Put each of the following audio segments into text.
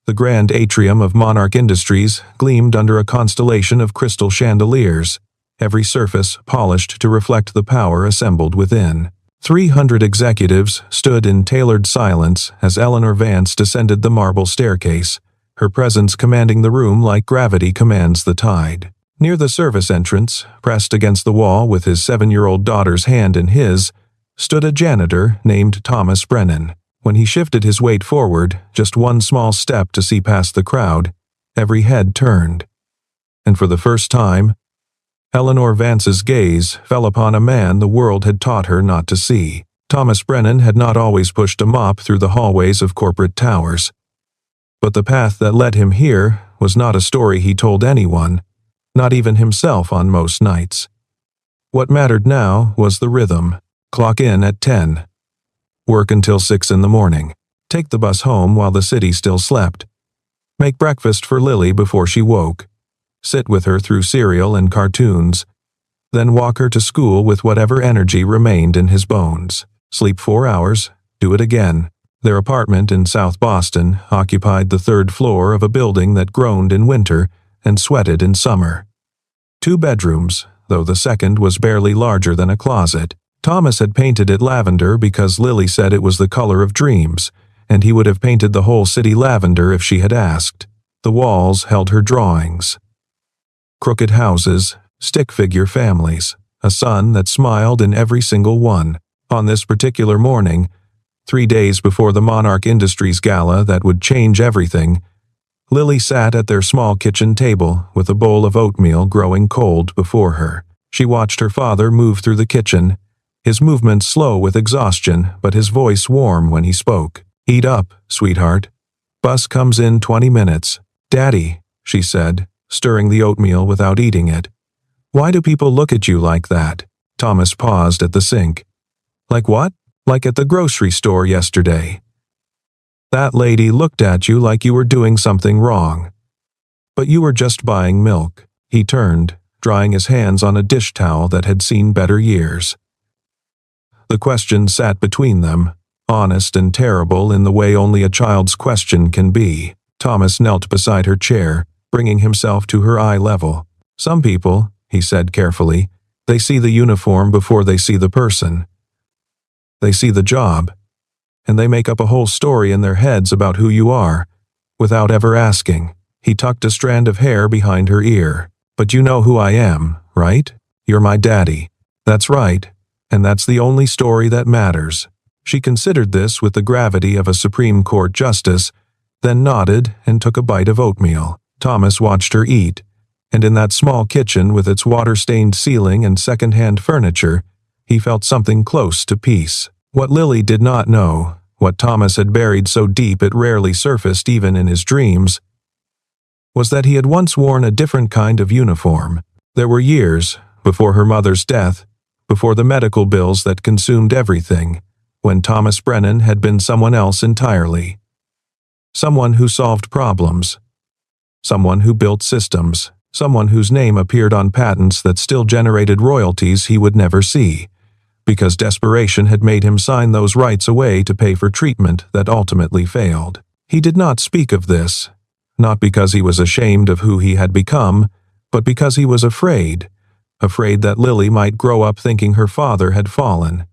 The grand atrium of Monarch Industries gleamed under a constellation of crystal chandeliers, every surface polished to reflect the power assembled within. 300 executives stood in tailored silence as Eleanor Vance descended the marble staircase, her presence commanding the room like gravity commands the tide. Near the service entrance, pressed against the wall with his 7-year-old daughter's hand in his, stood a janitor named Thomas Brennan. When he shifted his weight forward, just one small step to see past the crowd, every head turned. And for the first time, Eleanor Vance's gaze fell upon a man the world had taught her not to see. Thomas Brennan had not always pushed a mop through the hallways of corporate towers. But the path that led him here was not a story he told anyone, not even himself on most nights. What mattered now was the rhythm. Clock in at 10. Work until 6 in the morning. Take the bus home while the city still slept. Make breakfast for Lily before she woke. Sit with her through cereal and cartoons. Then walk her to school with whatever energy remained in his bones. Sleep 4 hours. Do it again. Their apartment in South Boston occupied the 3rd floor of a building that groaned in winter and sweated in summer. 2 bedrooms, though the second was barely larger than a closet. Thomas had painted it lavender because Lily said it was the color of dreams, and he would have painted the whole city lavender if she had asked. The walls held her drawings. Crooked houses, stick-figure families, a sun that smiled in every single one. On this particular morning, 3 days before the Monarch Industries gala that would change everything, Lily sat at their small kitchen table with a bowl of oatmeal growing cold before her. She watched her father move through the kitchen, his movements slow with exhaustion, but his voice warm when he spoke. "Eat up, sweetheart. Bus comes in 20 minutes. Daddy," she said, stirring the oatmeal without eating it. "Why do people look at you like that?" Thomas paused at the sink. "Like what?" "Like at the grocery store yesterday. That lady looked at you like you were doing something wrong. But you were just buying milk." He turned, drying his hands on a dish towel that had seen better years. The question sat between them, honest and terrible in the way only a child's question can be. Thomas knelt beside her chair, bringing himself to her eye level. "Some people," he said carefully, "they see the uniform before they see the person. They see the job, and they make up a whole story in their heads about who you are, without ever asking." He tucked a strand of hair behind her ear. "But you know who I am, right? You're my daddy." "That's right. And that's the only story that matters." She considered this with the gravity of a Supreme Court justice, then nodded and took a bite of oatmeal. Thomas watched her eat, and in that small kitchen with its water-stained ceiling and second-hand furniture, he felt something close to peace. What Lily did not know, what Thomas had buried so deep it rarely surfaced even in his dreams, was that he had once worn a different kind of uniform. There were years, before her mother's death, before the medical bills that consumed everything, when Thomas Brennan had been someone else entirely. Someone who solved problems. Someone who built systems. Someone whose name appeared on patents that still generated royalties he would never see, because desperation had made him sign those rights away to pay for treatment that ultimately failed. He did not speak of this, not because he was ashamed of who he had become, but because he was afraid that Lily might grow up thinking her father had fallen.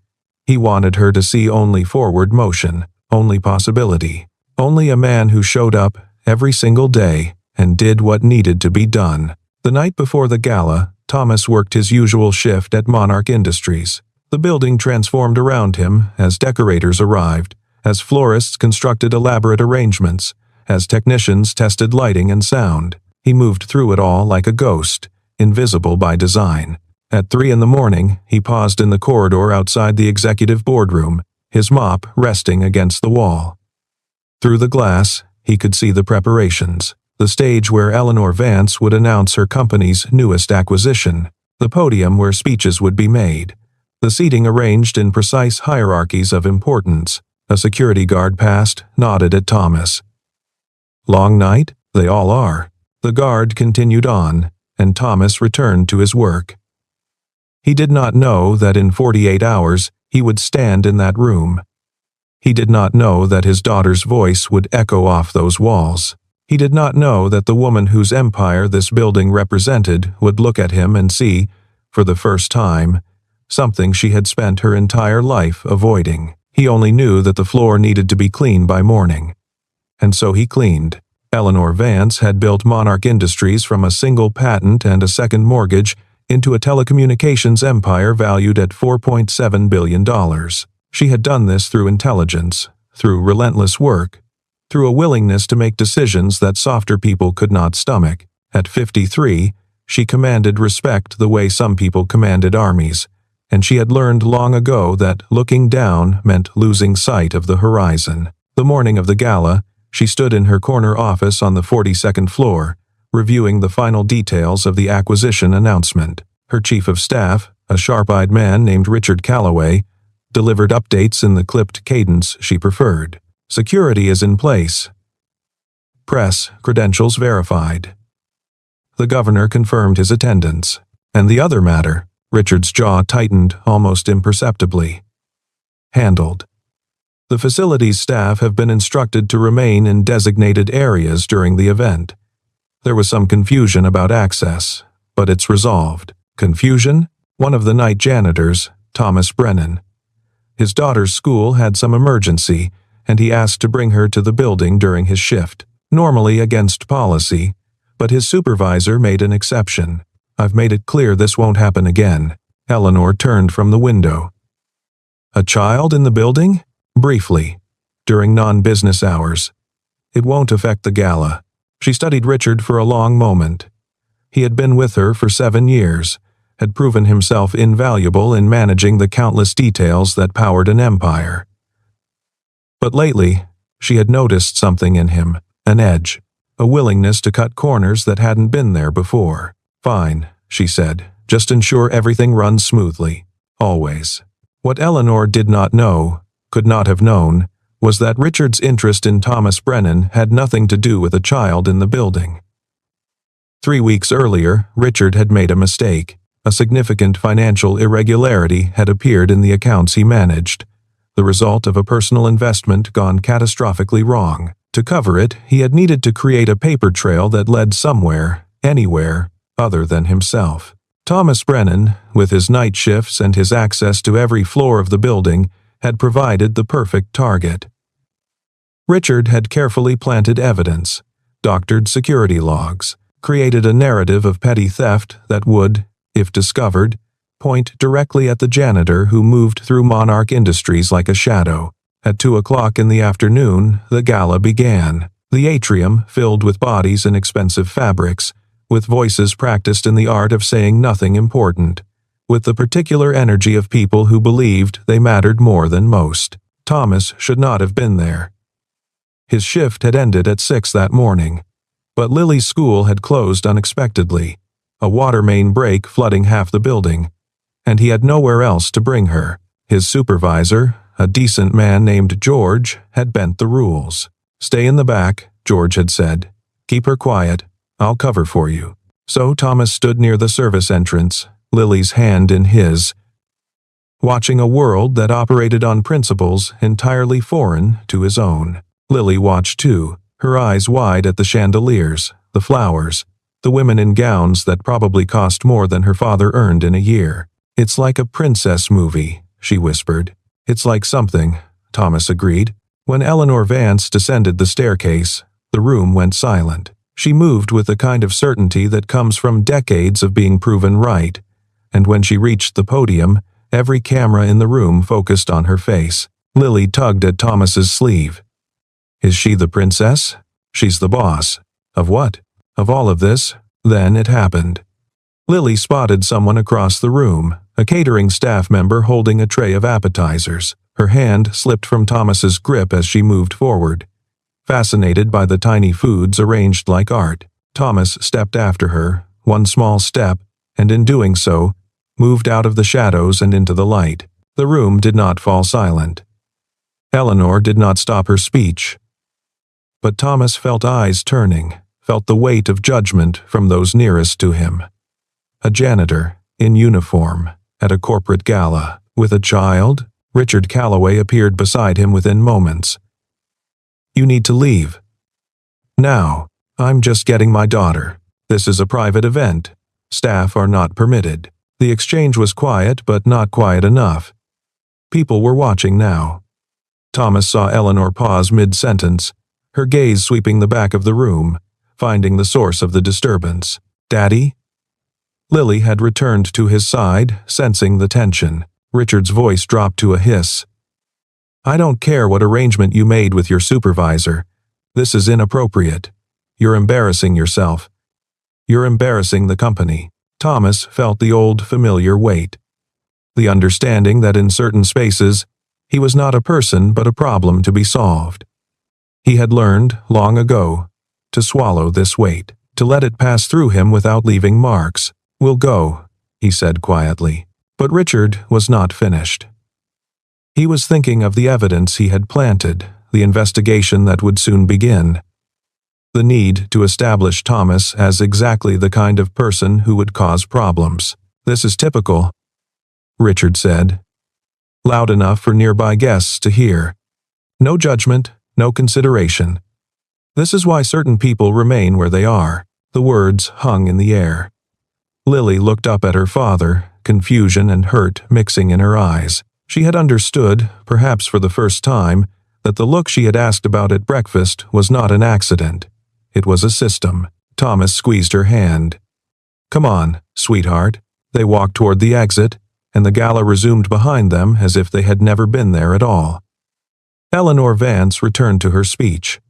He wanted her to see only forward motion, only possibility, only a man who showed up every single day and did what needed to be done. The night before the gala, Thomas worked his usual shift at Monarch Industries. The building transformed around him as decorators arrived, as florists constructed elaborate arrangements, as technicians tested lighting and sound. He moved through it all like a ghost, invisible by design. At 3 in the morning, he paused in the corridor outside the executive boardroom, his mop resting against the wall. Through the glass, he could see the preparations, the stage where Eleanor Vance would announce her company's newest acquisition, the podium where speeches would be made, the seating arranged in precise hierarchies of importance. A security guard passed, nodded at Thomas. "Long night? They all are." The guard continued on, and Thomas returned to his work. He did not know that in 48 hours he would stand in that room. He did not know that his daughter's voice would echo off those walls. He did not know that the woman whose empire this building represented would look at him and see, for the first time, something she had spent her entire life avoiding. He only knew that the floor needed to be cleaned by morning. And so he cleaned. Eleanor Vance had built Monarch Industries from a single patent and a second mortgage into a telecommunications empire valued at $4.7 billion. She had done this through intelligence, through relentless work, through a willingness to make decisions that softer people could not stomach. At 53, she commanded respect the way some people commanded armies, and she had learned long ago that looking down meant losing sight of the horizon. The morning of the gala, she stood in her corner office on the 42nd floor, reviewing the final details of the acquisition announcement. Her chief of staff, a sharp-eyed man named Richard Calloway, delivered updates in the clipped cadence she preferred. Security is in place. Press credentials verified. The governor confirmed his attendance. And the other matter, Richard's jaw tightened almost imperceptibly. Handled. The facility's staff have been instructed to remain in designated areas during the event. There was some confusion about access, but it's resolved. Confusion? One of the night janitors, Thomas Brennan. His daughter's school had some emergency, and he asked to bring her to the building during his shift. Normally against policy, but his supervisor made an exception. I've made it clear this won't happen again. Eleanor turned from the window. A child in the building? Briefly. During non-business hours. It won't affect the gala. She studied Richard for a long moment. He had been with her for 7 years, had proven himself invaluable in managing the countless details that powered an empire. But lately, she had noticed something in him, an edge, a willingness to cut corners that hadn't been there before. Fine, she said, just ensure everything runs smoothly. Always. What Eleanor did not know, could not have known, was that Richard's interest in Thomas Brennan had nothing to do with a child in the building. 3 weeks earlier, Richard had made a mistake. A significant financial irregularity had appeared in the accounts he managed, the result of a personal investment gone catastrophically wrong. To cover it, he had needed to create a paper trail that led somewhere, anywhere, other than himself. Thomas Brennan, with his night shifts and his access to every floor of the building, had provided the perfect target. Richard had carefully planted evidence, doctored security logs, created a narrative of petty theft that would, if discovered, point directly at the janitor who moved through Monarch Industries like a shadow. At 2 o'clock in the afternoon, the gala began. The atrium, filled with bodies and expensive fabrics, with voices practiced in the art of saying nothing important, with the particular energy of people who believed they mattered more than most. Thomas should not have been there. His shift had ended at 6 that morning, but Lily's school had closed unexpectedly, a water main break flooding half the building, and he had nowhere else to bring her. His supervisor, a decent man named George, had bent the rules. "Stay in the back," George had said. "Keep her quiet. I'll cover for you." So Thomas stood near the service entrance, Lily's hand in his, watching a world that operated on principles entirely foreign to his own. Lily watched too, her eyes wide at the chandeliers, the flowers, the women in gowns that probably cost more than her father earned in a year. "It's like a princess movie," she whispered. "It's like something," Thomas agreed. When Eleanor Vance descended the staircase, the room went silent. She moved with the kind of certainty that comes from decades of being proven right, and when she reached the podium, every camera in the room focused on her face. Lily tugged at Thomas's sleeve. "Is she the princess? She's the boss. Of what? Of all of this?" Then it happened. Lily spotted someone across the room, a catering staff member holding a tray of appetizers. Her hand slipped from Thomas's grip as she moved forward. Fascinated by the tiny foods arranged like art, Thomas stepped after her, one small step, and in doing so, moved out of the shadows and into the light. The room did not fall silent. Eleanor did not stop her speech. But Thomas felt eyes turning, felt the weight of judgment from those nearest to him. A janitor, in uniform, at a corporate gala, with a child. Richard Calloway appeared beside him within moments. "You need to leave. Now." I'm just getting my daughter. This is a private event. Staff are not permitted. The exchange was quiet, but not quiet enough. People were watching now. Thomas saw Eleanor pause mid-sentence, her gaze sweeping the back of the room, finding the source of the disturbance. "Daddy?" Lily had returned to his side, sensing the tension. Richard's voice dropped to a hiss. "I don't care what arrangement you made with your supervisor. This is inappropriate. You're embarrassing yourself. You're embarrassing the company." Thomas felt the old familiar weight. The understanding that in certain spaces, he was not a person but a problem to be solved. He had learned, long ago, to swallow this weight, to let it pass through him without leaving marks. "We'll go," he said quietly. But Richard was not finished. He was thinking of the evidence he had planted, the investigation that would soon begin. The need to establish Thomas as exactly the kind of person who would cause problems. "This is typical," Richard said, loud enough for nearby guests to hear. "No judgment, no consideration. This is why certain people remain where they are." The words hung in the air. Lily looked up at her father, confusion and hurt mixing in her eyes. She had understood, perhaps for the first time, that the look she had asked about at breakfast was not an accident. It was a system. Thomas squeezed her hand. "Come on, sweetheart." They walked toward the exit, and the gala resumed behind them as if they had never been there at all. Eleanor Vance returned to her speech.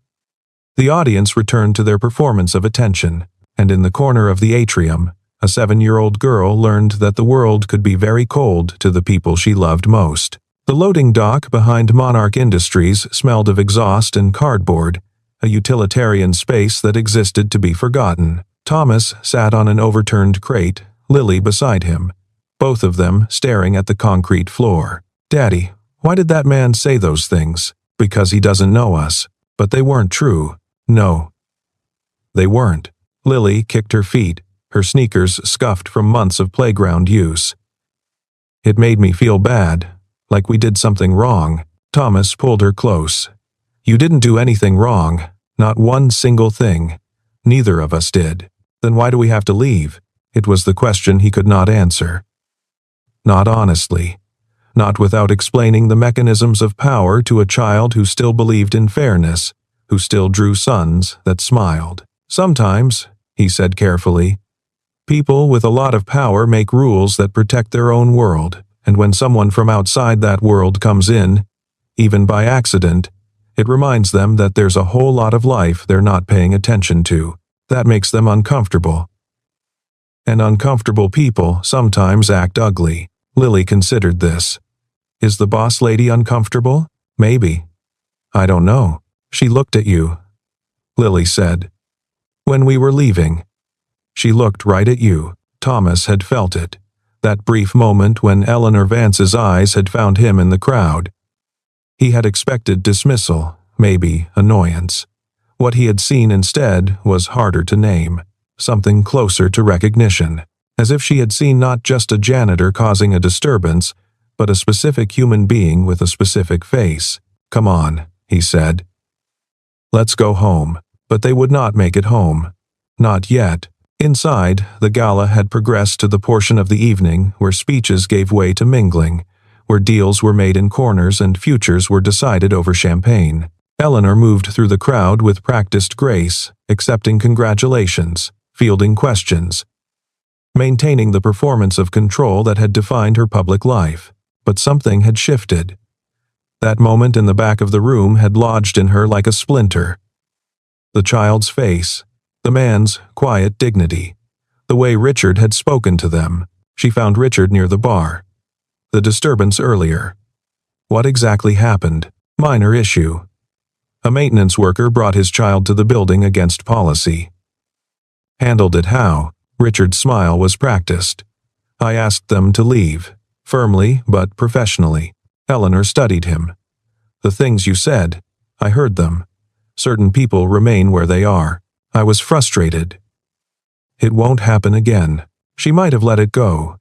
The audience returned to their performance of attention, and in the corner of the atrium, a 7-year-old girl learned that the world could be very cold to the people she loved most. The loading dock behind Monarch Industries smelled of exhaust and cardboard, a utilitarian space that existed to be forgotten. Thomas sat on an overturned crate, Lily beside him, both of them staring at the concrete floor. "Daddy, why did that man say those things?" "Because he doesn't know us." "But they weren't true." "No, they weren't." Lily kicked her feet, her sneakers scuffed from months of playground use. "It made me feel bad, like we did something wrong." Thomas pulled her close. "You didn't do anything wrong, not one single thing. Neither of us did. Then why do we have to leave?" It was the question he could not answer. Not honestly. Not without explaining the mechanisms of power to a child who still believed in fairness, who still drew suns that smiled. "Sometimes," he said carefully, "people with a lot of power make rules that protect their own world, and when someone from outside that world comes in, even by accident, it reminds them that there's a whole lot of life they're not paying attention to. That makes them uncomfortable. And uncomfortable people sometimes act ugly." Lily considered this. "Is the boss lady uncomfortable? Maybe. I don't know." "She looked at you," Lily said. "When we were leaving. She looked right at you." Thomas had felt it. That brief moment when Eleanor Vance's eyes had found him in the crowd. He had expected dismissal, maybe annoyance. What he had seen instead was harder to name, something closer to recognition, as if she had seen not just a janitor causing a disturbance, but a specific human being with a specific face. "Come on," he said. "Let's go home." But they would not make it home. Not yet. Inside, the gala had progressed to the portion of the evening where speeches gave way to mingling, where deals were made in corners and futures were decided over champagne. Eleanor moved through the crowd with practiced grace, accepting congratulations, fielding questions, maintaining the performance of control that had defined her public life. But something had shifted. That moment in the back of the room had lodged in her like a splinter. The child's face, the man's quiet dignity, the way Richard had spoken to them. She found Richard near the bar. The disturbance earlier. What exactly happened? Minor issue. A maintenance worker brought his child to the building against policy. Handled it how? Richard's smile was practiced. "I asked them to leave." Firmly, but professionally. Eleanor studied him. "The things you said, I heard them. Certain people remain where they are. I was frustrated. It won't happen again." She might have let it go.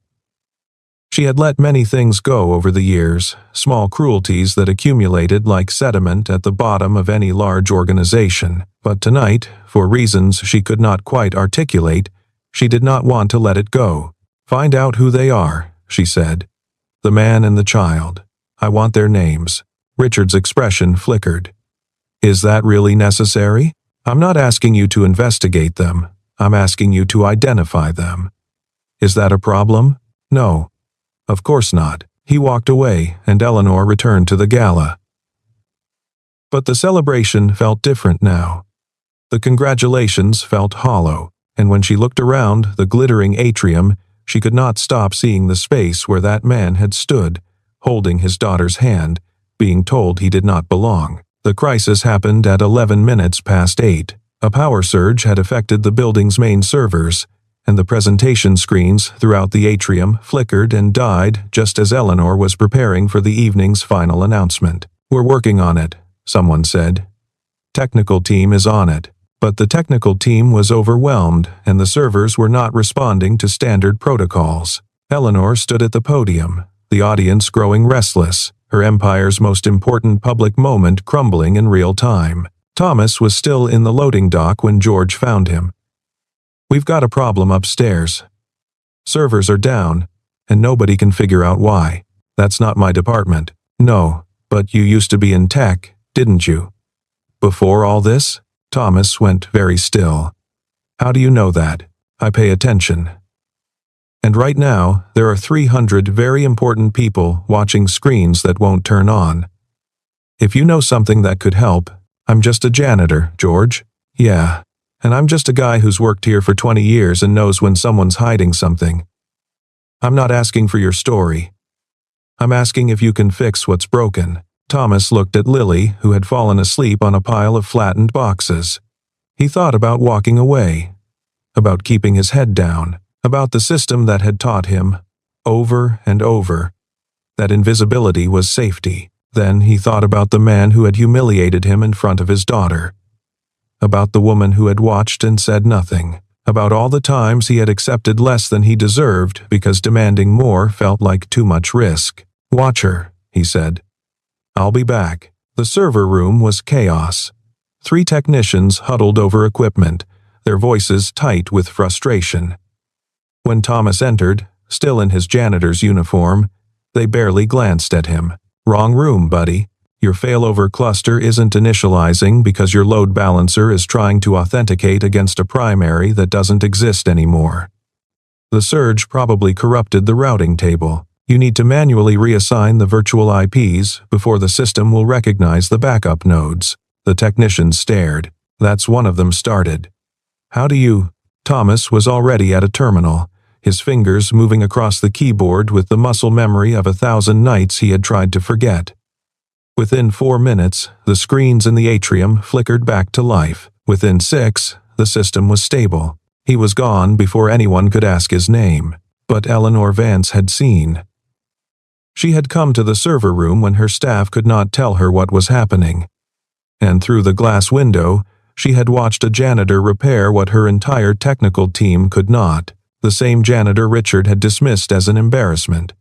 She had let many things go over the years, small cruelties that accumulated like sediment at the bottom of any large organization. But tonight, for reasons she could not quite articulate, she did not want to let it go. "Find out who they are," she said. "The man and the child. I want their names." Richard's expression flickered. "Is that really necessary? I'm not asking you to investigate them. I'm asking you to identify them. Is that a problem?" "No. Of course not." He walked away, and Eleanor returned to the gala. But the celebration felt different now. The congratulations felt hollow, and when she looked around the glittering atrium, she could not stop seeing the space where that man had stood, holding his daughter's hand, being told he did not belong. The crisis happened at 11 minutes past 8. A power surge had affected the building's main servers, and the presentation screens throughout the atrium flickered and died just as Eleanor was preparing for the evening's final announcement. "We're working on it," someone said. "Technical team is on it." But the technical team was overwhelmed, and the servers were not responding to standard protocols. Eleanor stood at the podium, the audience growing restless, her empire's most important public moment crumbling in real time. Thomas was still in the loading dock when George found him. "We've got a problem upstairs. Servers are down, and nobody can figure out why." "That's not my department." "No, but you used to be in tech, didn't you?" "Before all this?" Thomas went very still. "How do you know that?" "I pay attention. And right now, there are 300 very important people watching screens that won't turn on. If you know something that could help." "I'm just a janitor, George." "Yeah. And I'm just a guy who's worked here for 20 years and knows when someone's hiding something. I'm not asking for your story. I'm asking if you can fix what's broken." Thomas looked at Lily, who had fallen asleep on a pile of flattened boxes. He thought about walking away, about keeping his head down, about the system that had taught him, over and over, that invisibility was safety. Then he thought about the man who had humiliated him in front of his daughter, about the woman who had watched and said nothing, about all the times he had accepted less than he deserved because demanding more felt like too much risk. "Watch her," he said. "I'll be back." The server room was chaos. 3 technicians huddled over equipment, their voices tight with frustration. When Thomas entered, still in his janitor's uniform, they barely glanced at him. "Wrong room, buddy. Your failover cluster isn't initializing because your load balancer is trying to authenticate against a primary that doesn't exist anymore. The surge probably corrupted the routing table. You need to manually reassign the virtual IPs before the system will recognize the backup nodes." The technicians stared. "That's one of them started." "How do you—" Thomas was already at a terminal, his fingers moving across the keyboard with the muscle memory of 1,000 nights he had tried to forget. Within 4 minutes, the screens in the atrium flickered back to life. Within 6, the system was stable. He was gone before anyone could ask his name. But Eleanor Vance had seen. She had come to the server room when her staff could not tell her what was happening. And through the glass window, she had watched a janitor repair what her entire technical team could not. The same janitor Richard had dismissed as an embarrassment.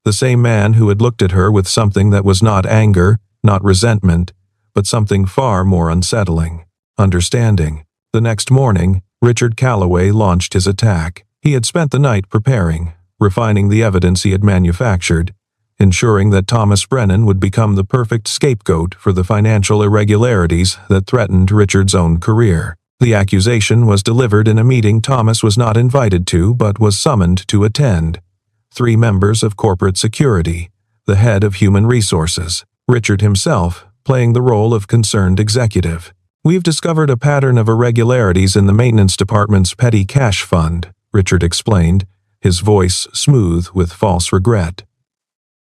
The same man who had looked at her with something that was not anger, not resentment, but something far more unsettling. Understanding. The next morning, Richard Calloway launched his attack. He had spent the night preparing, refining the evidence he had manufactured, ensuring that Thomas Brennan would become the perfect scapegoat for the financial irregularities that threatened Richard's own career. The accusation was delivered in a meeting Thomas was not invited to but was summoned to attend. 3 members of corporate security, the head of human resources, Richard himself, playing the role of concerned executive. "We've discovered a pattern of irregularities in the maintenance department's petty cash fund," Richard explained, his voice smooth with false regret.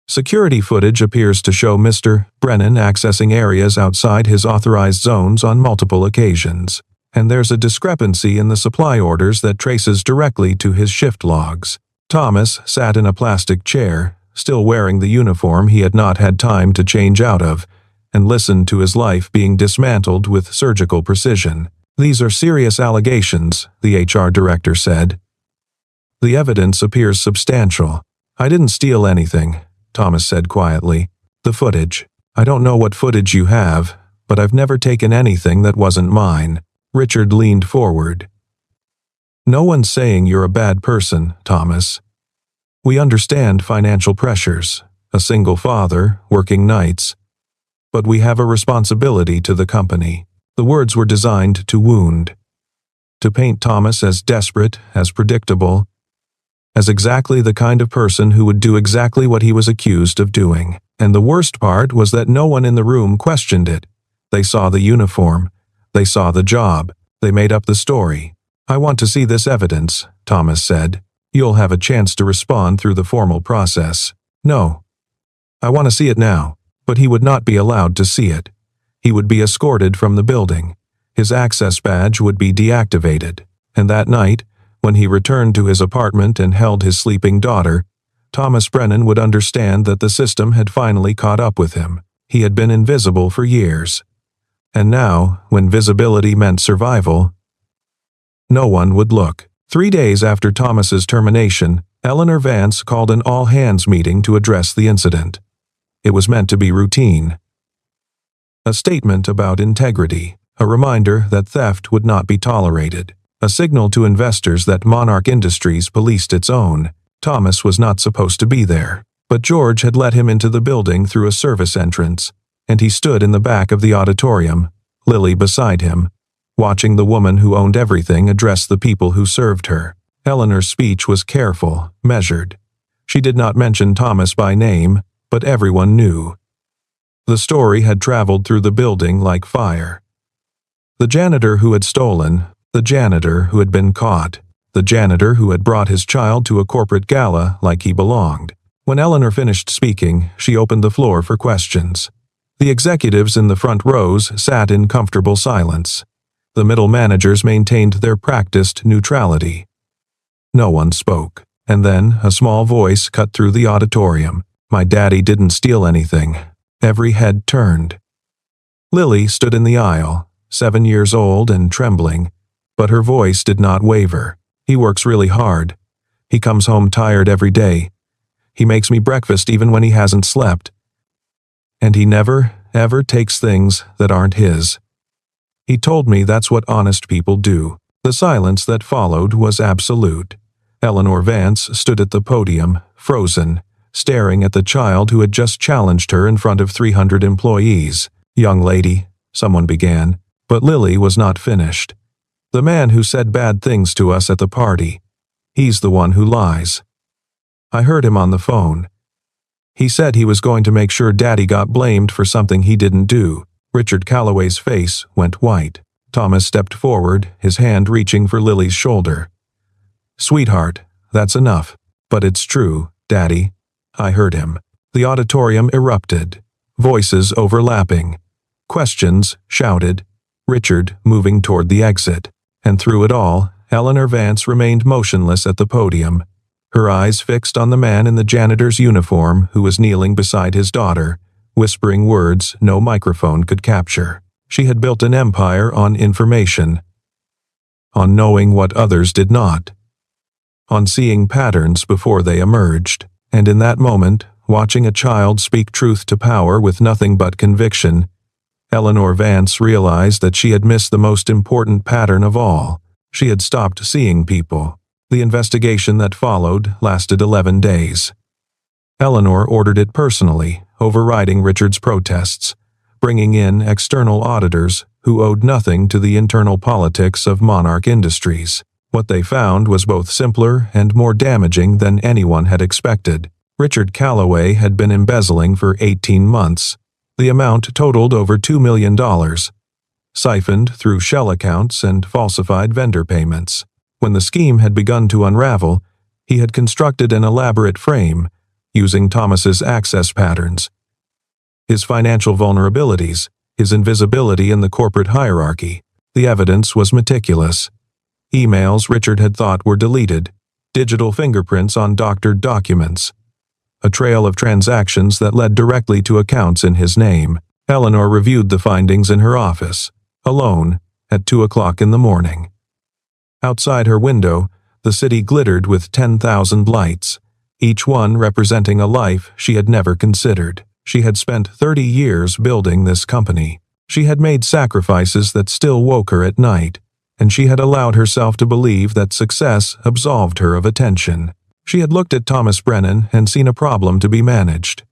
"Security footage appears to show Mr. Brennan accessing areas outside his authorized zones on multiple occasions, and there's a discrepancy in the supply orders that traces directly to his shift logs." Thomas sat in a plastic chair, still wearing the uniform he had not had time to change out of, and listened to his life being dismantled with surgical precision. "These are serious allegations," the HR director said. "The evidence appears substantial. "I didn't steal anything," Thomas said quietly. "The footage. I don't know what footage you have, but I've never taken anything that wasn't mine." Richard leaned forward. "No one's saying you're a bad person, Thomas. We understand financial pressures, a single father, working nights. But we have a responsibility to the company." The words were designed to wound, to paint Thomas as desperate, as predictable, as exactly the kind of person who would do exactly what he was accused of doing. And the worst part was that no one in the room questioned it. They saw the uniform. They saw the job. They made up the story. "I want to see this evidence," Thomas said. "You'll have a chance to respond through the formal process." "No. I want to see it now." But he would not be allowed to see it. He would be escorted from the building. His access badge would be deactivated. And that night, when he returned to his apartment and held his sleeping daughter, Thomas Brennan would understand that the system had finally caught up with him. He had been invisible for years. And now, when visibility meant survival, no one would look. 3 days after Thomas's termination, Eleanor Vance called an all-hands meeting to address the incident. It was meant to be routine. A statement about integrity, a reminder that theft would not be tolerated, a signal to investors that Monarch Industries policed its own. Thomas was not supposed to be there, but George had let him into the building through a service entrance, and he stood in the back of the auditorium, Lily beside him, watching the woman who owned everything address the people who served her. Eleanor's speech was careful, measured. She did not mention Thomas by name, but everyone knew. The story had traveled through the building like fire. The janitor who had stolen, the janitor who had been caught, the janitor who had brought his child to a corporate gala like he belonged. When Eleanor finished speaking, she opened the floor for questions. The executives in the front rows sat in comfortable silence. The middle managers maintained their practiced neutrality. No one spoke. And then a small voice cut through the auditorium. "My daddy didn't steal anything." Every head turned. Lily stood in the aisle, 7 years old and trembling, but her voice did not waver. "He works really hard. He comes home tired every day. He makes me breakfast even when he hasn't slept. And he never, ever takes things that aren't his. He told me that's what honest people do." The silence that followed was absolute. Eleanor Vance stood at the podium, frozen, staring at the child who had just challenged her in front of 300 employees. "Young lady," someone began, but Lily was not finished. "The man who said bad things to us at the party, he's the one who lies. I heard him on the phone. He said he was going to make sure Daddy got blamed for something he didn't do." Richard Calloway's face went white. Thomas stepped forward, his hand reaching for Lily's shoulder. "Sweetheart, that's enough. But it's true, Daddy. I heard him." The auditorium erupted, voices overlapping, questions shouted, Richard moving toward the exit. And through it all, Eleanor Vance remained motionless at the podium, her eyes fixed on the man in the janitor's uniform who was kneeling beside his daughter, whispering words no microphone could capture. She had built an empire on information, on knowing what others did not, on seeing patterns before they emerged. And in that moment, watching a child speak truth to power with nothing but conviction, Eleanor Vance realized that she had missed the most important pattern of all. She had stopped seeing people. The investigation that followed lasted 11 days. Eleanor ordered it personally, overriding Richard's protests, bringing in external auditors who owed nothing to the internal politics of Monarch Industries. What they found was both simpler and more damaging than anyone had expected. Richard Calloway had been embezzling for 18 months. The amount totaled over $2 million, siphoned through shell accounts and falsified vendor payments. When the scheme had begun to unravel, he had constructed an elaborate frame, using Thomas's access patterns, his financial vulnerabilities, his invisibility in the corporate hierarchy. The evidence was meticulous. Emails Richard had thought were deleted, digital fingerprints on doctored documents, a trail of transactions that led directly to accounts in his name. Eleanor reviewed the findings in her office, alone, at 2 o'clock in the morning. Outside her window, the city glittered with 10,000 lights. each one representing a life she had never considered. She had spent 30 years building this company. She had made sacrifices that still woke her at night, and she had allowed herself to believe that success absolved her of attention. She had looked at Thomas Brennan and seen a problem to be managed.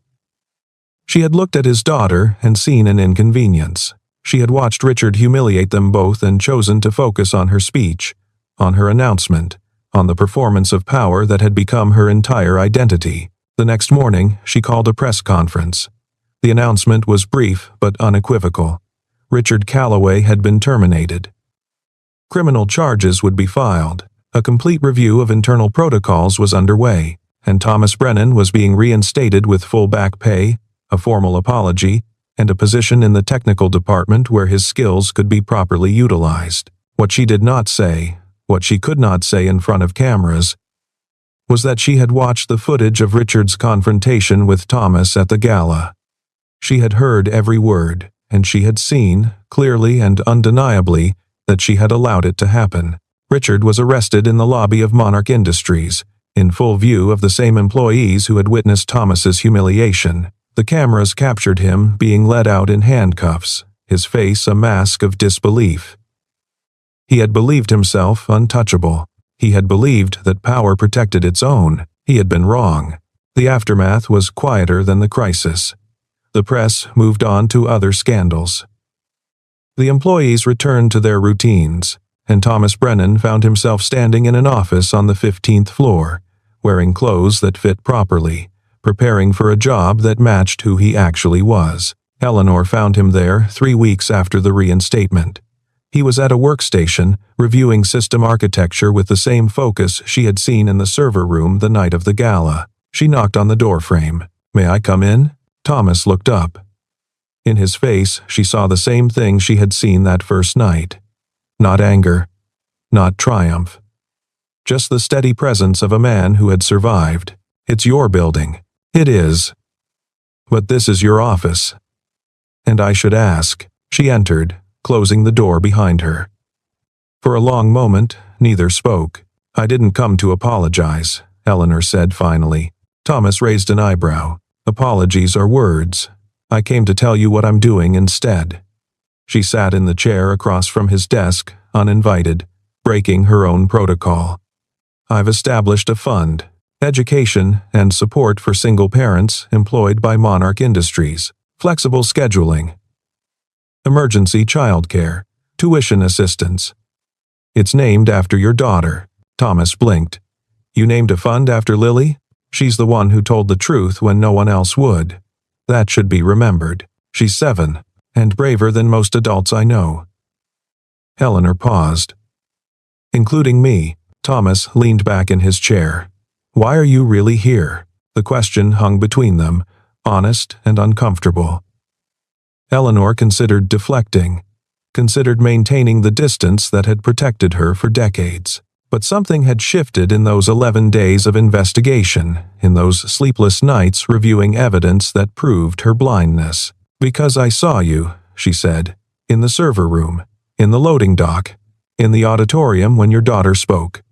She had looked at his daughter and seen an inconvenience. She had watched Richard humiliate them both and chosen to focus on her speech, on her announcement, on the performance of power that had become her entire identity. The next morning, she called a press conference. The announcement was brief but unequivocal. Richard Calloway had been terminated. Criminal charges would be filed. A complete review of internal protocols was underway, and Thomas Brennan was being reinstated with full back pay, a formal apology, and a position in the technical department where his skills could be properly utilized. What she did not say, what she could not say in front of cameras, was that she had watched the footage of Richard's confrontation with Thomas at the gala. She had heard every word, and she had seen, clearly and undeniably, that she had allowed it to happen. Richard was arrested in the lobby of Monarch Industries, in full view of the same employees who had witnessed Thomas's humiliation. The cameras captured him being led out in handcuffs, his face a mask of disbelief. He had believed himself untouchable. He had believed that power protected its own. He had been wrong. The aftermath was quieter than the crisis. The press moved on to other scandals. The employees returned to their routines, and Thomas Brennan found himself standing in an office on the 15th floor, wearing clothes that fit properly, preparing for a job that matched who he actually was. Eleanor found him there 3 weeks after the reinstatement. He was at a workstation, reviewing system architecture with the same focus she had seen in the server room the night of the gala. She knocked on the doorframe. "May I come in?" Thomas looked up. In his face, she saw the same thing she had seen that first night. Not anger, not triumph. Just the steady presence of a man who had survived. "It's your building." "It is. But this is your office. And I should ask." She entered, closing the door behind her. For a long moment, neither spoke. "I didn't come to apologize," Eleanor said finally. Thomas raised an eyebrow. "Apologies are words. I came to tell you what I'm doing instead." She sat in the chair across from his desk, uninvited, breaking her own protocol. "I've established a fund, education and support for single parents employed by Monarch Industries, flexible scheduling, emergency childcare, tuition assistance. It's named after your daughter." Thomas blinked. "You named a fund after Lily? She's the one who told the truth when no one else would. That should be remembered. She's 7, and braver than most adults I know." Eleanor paused. "Including me." Thomas leaned back in his chair. "Why are you really here?" The question hung between them, honest and uncomfortable. Eleanor considered deflecting, considered maintaining the distance that had protected her for decades. But something had shifted in those 11 days of investigation, in those sleepless nights reviewing evidence that proved her blindness. "Because I saw you," she said, "in the server room, in the loading dock, in the auditorium when your daughter spoke.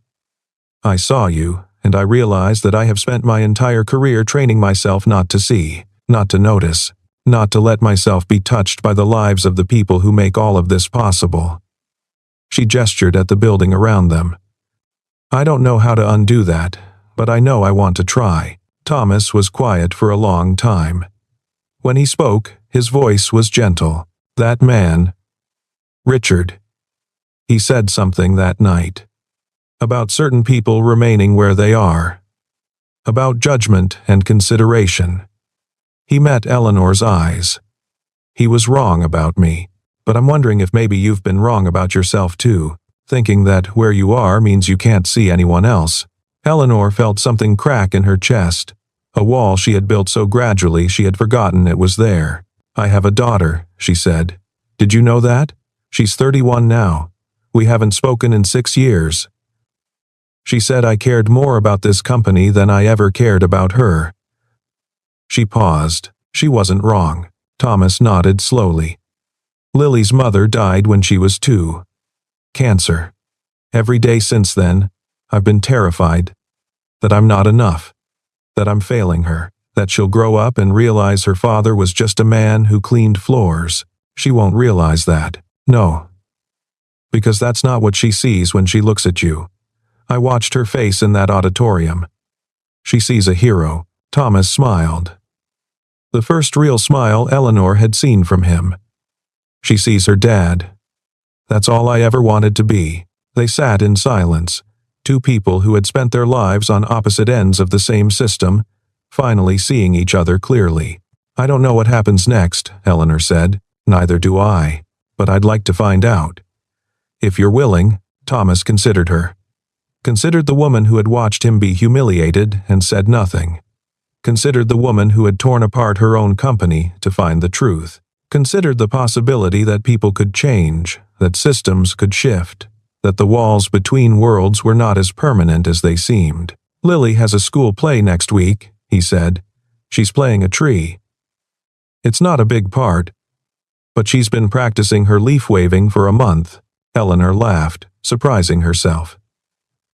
I saw you, and I realized that I have spent my entire career training myself not to see, not to notice, not to let myself be touched by the lives of the people who make all of this possible." She gestured at the building around them. "I don't know how to undo that, but I know I want to try." Thomas was quiet for a long time. When he spoke, his voice was gentle. "That man, Richard, he said something that night. About certain people remaining where they are. About judgment and consideration." He met Eleanor's eyes. "He was wrong about me, but I'm wondering if maybe you've been wrong about yourself too, thinking that where you are means you can't see anyone else." Eleanor felt something crack in her chest, a wall she had built so gradually she had forgotten it was there. "I have a daughter," she said. "Did you know that? She's 31 now. We haven't spoken in 6 years. She said I cared more about this company than I ever cared about her." She paused. She wasn't wrong. Thomas nodded slowly. "Lily's mother died when she was 2. Cancer. Every day since then, I've been terrified that I'm not enough. That I'm failing her. That she'll grow up and realize her father was just a man who cleaned floors. She won't realize that. No. Because that's not what she sees when she looks at you. I watched her face in that auditorium. She sees a hero. Thomas smiled. The first real smile Eleanor had seen from him. She sees her dad. That's all I ever wanted to be. They sat in silence. Two people who had spent their lives on opposite ends of the same system, finally seeing each other clearly. I don't know what happens next, Eleanor said. Neither do I. But I'd like to find out. If you're willing, Thomas considered her. Considered the woman who had watched him be humiliated and said nothing. Considered the woman who had torn apart her own company to find the truth. Considered the possibility that people could change, that systems could shift, that the walls between worlds were not as permanent as they seemed. Lily has a school play next week, he said. She's playing a tree. It's not a big part, but she's been practicing her leaf waving for a month. Eleanor laughed, surprising herself.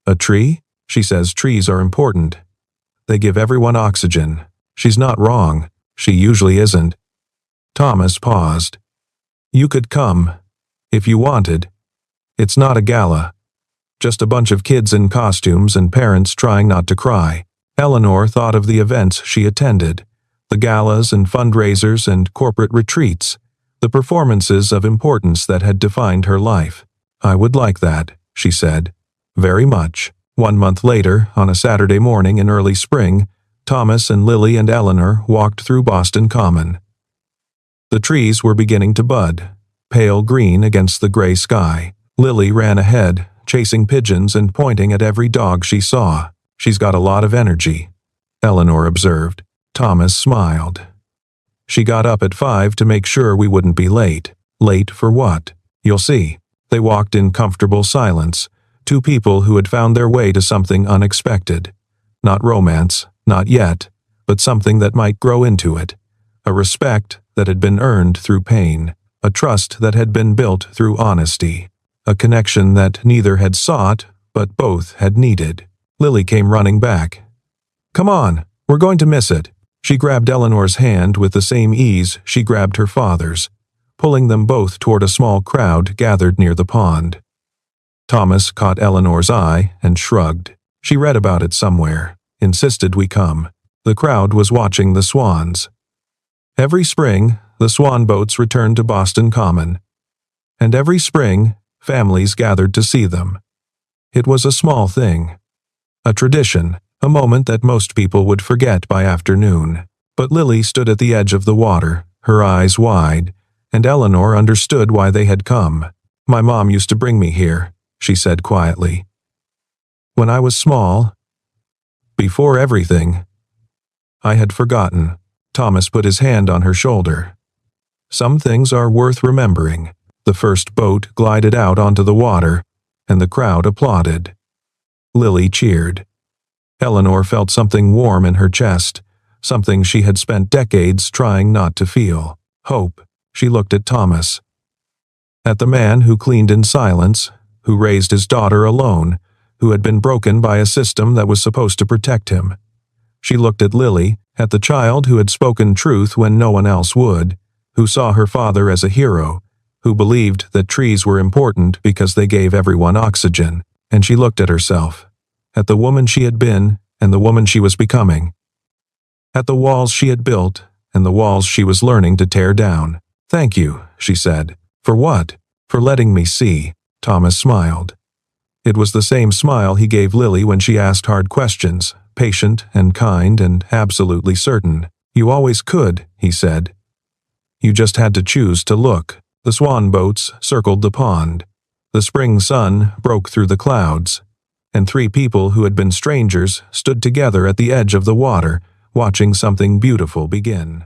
A tree? She says trees are important. They give everyone oxygen. She's not wrong. She usually isn't. Thomas paused. You could come, if you wanted. It's not a gala. Just a bunch of kids in costumes and parents trying not to cry. Eleanor thought of the events she attended, the galas and fundraisers and corporate retreats, the performances of importance that had defined her life. I would like that, she said. Very much. 1 month later, on a Saturday morning in early spring, Thomas and Lily and Eleanor walked through Boston Common. The trees were beginning to bud, pale green against the gray sky. Lily ran ahead, chasing pigeons and pointing at every dog she saw. She's got a lot of energy, Eleanor observed. Thomas smiled. She got up at 5 to make sure we wouldn't be late. Late for what? You'll see. They walked in comfortable silence, two people who had found their way to something unexpected. Not romance, not yet, but something that might grow into it. A respect that had been earned through pain, a trust that had been built through honesty, a connection that neither had sought, but both had needed. Lily came running back. Come on, we're going to miss it. She grabbed Eleanor's hand with the same ease she grabbed her father's, pulling them both toward a small crowd gathered near the pond. Thomas caught Eleanor's eye and shrugged. She read about it somewhere, insisted we come. The crowd was watching the swans. Every spring, the swan boats returned to Boston Common, and every spring, families gathered to see them. It was a small thing, a tradition, a moment that most people would forget by afternoon. But Lily stood at the edge of the water, her eyes wide, and Eleanor understood why they had come. My mom used to bring me here, she said quietly. When I was small, before everything, I had forgotten. Thomas put his hand on her shoulder. Some things are worth remembering. The first boat glided out onto the water, and the crowd applauded. Lily cheered. Eleanor felt something warm in her chest, something she had spent decades trying not to feel. Hope. She looked at Thomas. At the man who cleaned in silence, who raised his daughter alone, who had been broken by a system that was supposed to protect him. She looked at Lily, at the child who had spoken truth when no one else would, who saw her father as a hero, who believed that trees were important because they gave everyone oxygen, and she looked at herself, at the woman she had been and the woman she was becoming, at the walls she had built and the walls she was learning to tear down. Thank you, she said. For what? For letting me see. Thomas smiled. It was the same smile he gave Lily when she asked hard questions, patient and kind and absolutely certain. You always could, he said. You just had to choose to look. The swan boats circled the pond. The spring sun broke through the clouds, and three people who had been strangers stood together at the edge of the water, watching something beautiful begin.